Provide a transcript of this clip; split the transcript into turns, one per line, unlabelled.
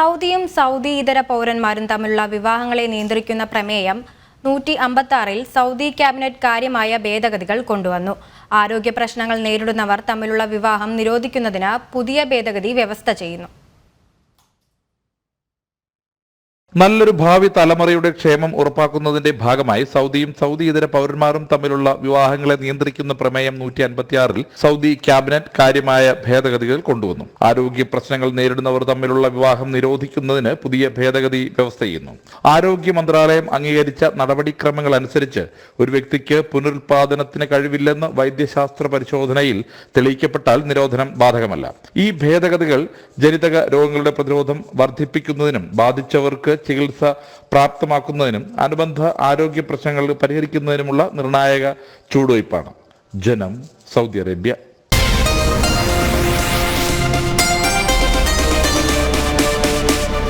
സൗദിയും Saudi ഇതര പൗരന്മാരും തമ്മിലുള്ള വിവാഹങ്ങളെ നിയന്ത്രിക്കുന്ന പ്രമേയം 156-ൽ സൗദി ക്യാബിനറ്റ് കാര്യമായ ഭേദഗതികൾ കൊണ്ടുവന്നു. ആരോഗ്യ പ്രശ്നങ്ങൾ നേരിടുന്നവർ തമ്മിലുള്ള വിവാഹം നിരോധിക്കുന്നതിന് പുതിയ ഭേദഗതി വ്യവസ്ഥ ചെയ്യുന്നു.
നല്ലൊരു ഭാവി തലമുറയുടെ ക്ഷേമം ഉറപ്പാക്കുന്നതിന്റെ ഭാഗമായി സൗദിയും സൗദി ഇതര പൗരന്മാരും തമ്മിലുള്ള വിവാഹങ്ങളെ നിയന്ത്രിക്കുന്ന പ്രമേയം 156-ൽ സൗദി ക്യാബിനറ്റ് കാര്യമായ ഭേദഗതികൾ കൊണ്ടുവന്നു. ആരോഗ്യ പ്രശ്നങ്ങൾ നേരിടുന്നവർ തമ്മിലുള്ള വിവാഹം നിരോധിക്കുന്നതിന് പുതിയ ഭേദഗതി വ്യവസ്ഥ ചെയ്യുന്നു. ആരോഗ്യ മന്ത്രാലയം അംഗീകരിച്ച നടപടിക്രമങ്ങൾ അനുസരിച്ച് ഒരു വ്യക്തിക്ക് പുനരുൽപാദനത്തിന് കഴിവില്ലെന്ന് വൈദ്യശാസ്ത്ര പരിശോധനയിൽ തെളിയിക്കപ്പെട്ടാൽ നിരോധനം ബാധകമല്ല. ഈ ഭേദഗതികൾ ജനിതക രോഗങ്ങളുടെ പ്രതിരോധം വർദ്ധിപ്പിക്കുന്നതിനും ബാധിച്ചവർക്ക് ചികിത്സ പ്രാപ്തമാക്കുന്നതിനും അനുബന്ധ ആരോഗ്യ പ്രശ്നങ്ങൾ പരിഹരിക്കുന്നതിനുമുള്ള നിർണായക ചുവടുവയ്പ്പാണ്. ജനം, സൗദി അറേബ്യ.